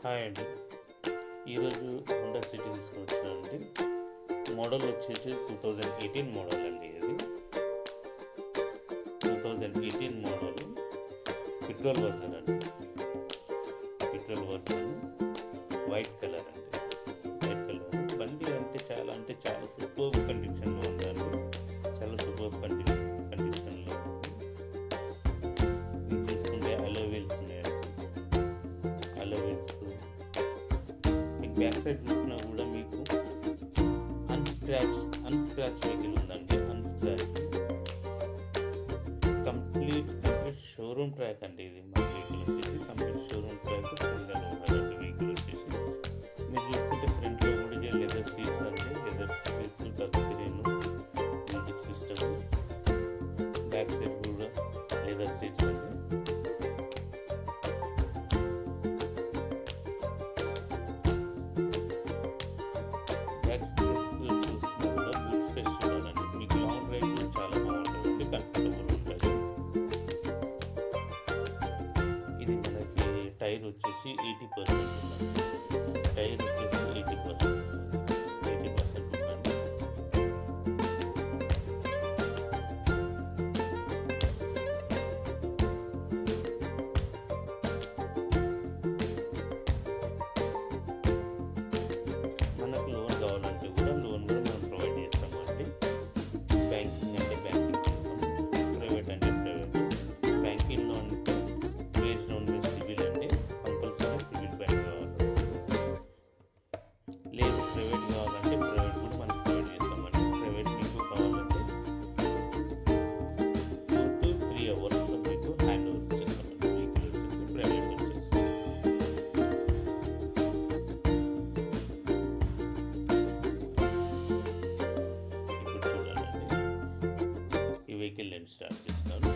Hi అండి. ఈరోజు Honda city తీసుకొచ్చానండి. మోడల్ వచ్చేసి 2018 మోడల్ అండి. ఇది 2018 మోడల్ పెట్రోల్ వర్జన్ అండి. పెట్రోల్ వర్జన్ వైట్ కలర్ అండి. వైట్ కలర్ బండి అంటే చాలా సూపర్ కండిషన్లో ఉందండి. చాలా సూపర్ కండిషన్లో చూసుకుంటే అలో వీల్స్ ఉన్నాయండి. అలో వీల్స్ బ్యాక్ సైడ్ చూసినా కూడా మీకు అన్స్క్రాచ్ వెహికల్ ఉందండి. కంప్లీట్ షోరూమ్ ట్రాక్ అండి. ఇది మన వెహికల్ వచ్చేసి complete showroom track. Single owner అండి వెహికల్ వచ్చేసి. మీరు చూసుకుంటే ఫ్రంట్లో కూడా లెదర్ సీట్స్ అండి. Leather seats, touch screen, music system. Back side కూడా లెదర్ సీట్స్ అండి. మీకు లాంగ్ రైడ్ చాలా బాగుంటుంది, కంఫర్టబుల్ ఉంటుంది. ఇది మనకి టైర్ వచ్చేసి 80% ఉందండి. టైర్ వచ్చేసి 80% ఉందండి. మనకు లోన్ కావాలంటే కూడా లోన్ కూడా మనం ప్రొవైడ్ చేస్తామండి. బ్యాంకింగ్ అంటే బ్యాంకింగ్ చేస్తాం, ప్రైవేట్ అంటే ప్రైవేట్. బ్యాంకింగ్లో అంటే బేస్డ్ ఆన్ మీ సివిల్ అంటే కంపల్సరీ సివిల్ బ్యాంక్ కావాలి. లేదు ప్రైవేట్ కావాలంటే ప్రైవేట్ కూడా మనం ప్రొవైడ్ చేస్తామండి. ప్రైవేట్ మీకు కావాలంటే 2 to 3 అవర్స్లో మీకు హ్యాండ్ ఓవర్ చేస్తామండి. వెహికల్ వచ్చేసి ప్రైవేట్ వచ్చేసి. ఇప్పుడు చూడాలండి, ఈ వెహికల్ నేను స్టార్ట్ చేస్తాను.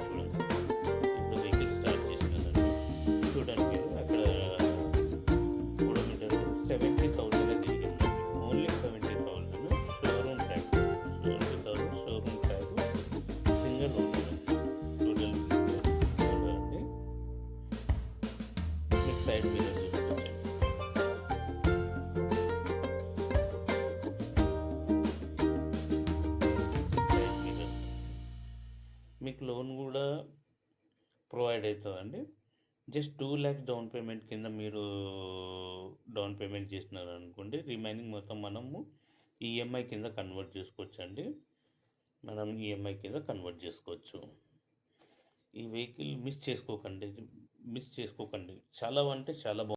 చూడండి, ఇప్పుడు వెహికల్ స్టార్ట్ చేసినానండి. చూడండి, మీరు అక్కడ ఓడోమీటర్ 70,000 తిరిగిందండి. Only 70,000 showroom tag. 70,000 showroom tag. Single owner total owner అండి. మీకు సైడ్ మీద చూసుకోవచ్చండి. సైడ్ మీద మీకు లోన్ కూడా ప్రొవైడ్ అవుతుందండి. జస్ట్ 2 lakhs డౌన్ పేమెంట్ కింద మీరు డౌన్ పేమెంట్ చేసినారు అనుకోండి, రిమైనింగ్ మొత్తం మనము ఈఎంఐ కింద కన్వర్ట్ చేసుకోవచ్చు అండి. మనం ఈఎంఐ కింద కన్వర్ట్ చేసుకోవచ్చు. ఈ వెహికల్ మిస్ చేసుకోకండి. చాలా అంటే చాలా బాగుంది.